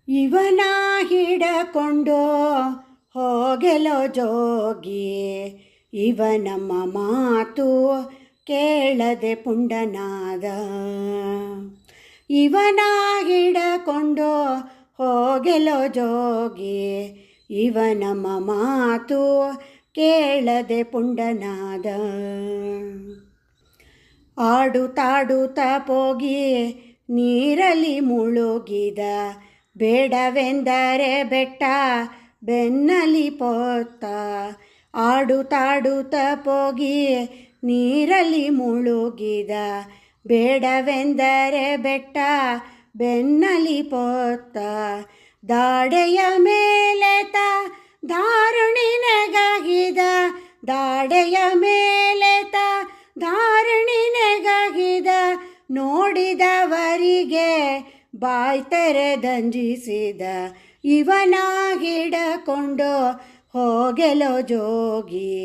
ಇವನ ಹಿಡಕೊಂಡು ಹೋಗೆಲೋ ಜೋಗಿ, ಇವ ನಮ್ಮ ಮಾತು ಕೇಳದೆ ಪುಂಡನಾದ. ಇವನ ಹಿಡಕೊಂಡು ಹೋಗೆಲೋ ಜೋಗಿ, ಇವ ನಮ್ಮ ಮಾತು ಕೇಳದೆ ಪುಂಡನಾದ. ಆಡುತ್ತಾಡುತ್ತಾ ಹೋಗಿ ನೀರಲ್ಲಿ ಮುಳುಗಿದ, ಬೇಡವೆಂದರೆ ಬೆಟ್ಟ ಬೆನ್ನಲಿ ಪೊತ್ತ. ಆಡುತ್ತಾಡುತ್ತಾ ಹೋಗಿ ನೀರಲ್ಲಿ ಮುಳುಗಿದ, ಬೇಡವೆಂದರೆ ಬೆಟ್ಟ ಬೆನ್ನಲಿ ಪೊತ್ತ. ದಾಡೆಯ ಮೇಲೆತ ಧಾರುಣಿನೆಗಾಗಿದ, ದಾಡೆಯ ಮೇಲೆತ ಧಾರುಣಿನೆಗಾಗಿದ. ನೋಡಿದವರಿಗೆ ಬಾಯ್ ತೆರೆದಂಜಿಸಿದ, ಇವನ ಹಿಡಕೊಂಡು ಹೋಗೆಲೋ ಜೋಗಿ,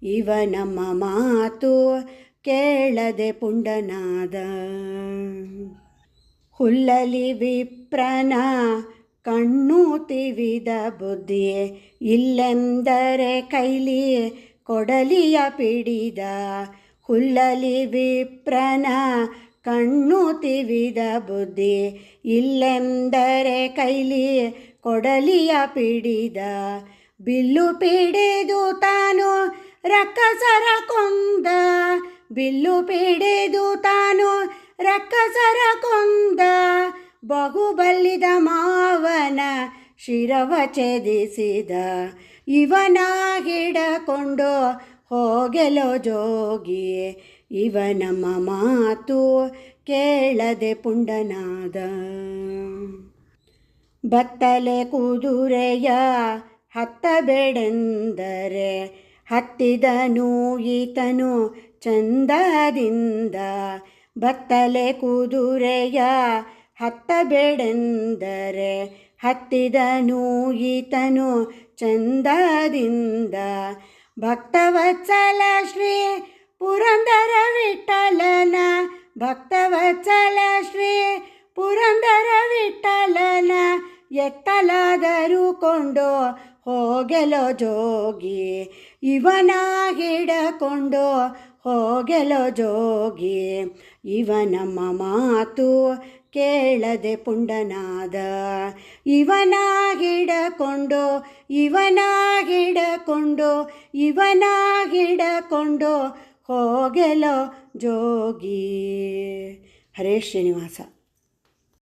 ಇವ ನಮ್ಮ ಮಾತು ಕೇಳದೆ ಪುಂಡನಾದ. ಹುಲ್ಲಲಿ ವಿಪ್ರನ ಕಣ್ಣು ತಿವಿದ ಬುದ್ಧಿ, ಇಲ್ಲೆಂದರೆ ಕೈಲಿ ಕೊಡಲಿಯ ಪಿಡಿದ. ಹುಲ್ಲಲಿ ವಿಪ್ರನ ಕಣ್ಣು ತಿವಿದ ಬುದ್ಧಿ, ಇಲ್ಲೆಂದರೆ ಕೈಲಿ ಕೊಡಲಿಯ ಪಿಡಿದ. ಬಿಲ್ಲು ಪಿಡಿದು ತಾನು ರಕ್ಕಸರ ಕೊಂದ, ಬಿಲ್ಲು ಪಿಡಿದು ತಾನು ರಕ್ಕಸರ ಕೊಂದ. ಬಹುಬಲ್ಲಿದ ಮಾವನ ಶಿರವ ಛೇದಿಸಿದ, ಇವನ ಹಿಡಕೊಂಡು ಹೋಗೆಲೋ ಜೋಗಿ, ಇವ ನಮ್ಮ ಮಾತು ಕೇಳದೆ ಪುಂಡನಾದ. ಬತ್ತಲೆ ಕುದುರೆಯ ಹತ್ತಬೇಡೆಂದರೆ, ಹತ್ತಿದನು ಈತನು ಚಂದದಿಂದ. ಬತ್ತಲೆ ಕುದುರೆಯ ಹತ್ತಬೇಡೆಂದರೆ, ಹತ್ತಿದನು ಈತನು ಚಂದದಿಂದ. ಭಕ್ತವತ್ಸಲ ಶ್ರೀ ಪುರಂದರ ವಿಠಲನ, ಭಕ್ತವತ್ಸಲ ಶ್ರೀ ಪುರಂದರ ವಿಠಲನ. ಎತ್ತಲಾದರೂ ಕೊಂಡು ಹೋಗೆಲೋ ಜೋಗಿ, ಇವನ ಹಿಡಕೊಂಡು ಹೋಗೆಲೋ ಜೋಗಿ, ಇವ ನಮ್ಮ ಮಾತು ಕೇಳದೆ ಪುಂಡನಾದ. ಇವನ ಹಿಡಕೊಂಡು, ಇವನ ಹಿಡಕೊಂಡು, ಇವನ ಹಿಡಕೊಂಡು ಹೋಗೆಲೋ ಜೋಗಿ. ಹರೇ ಶ್ರೀನಿವಾಸ.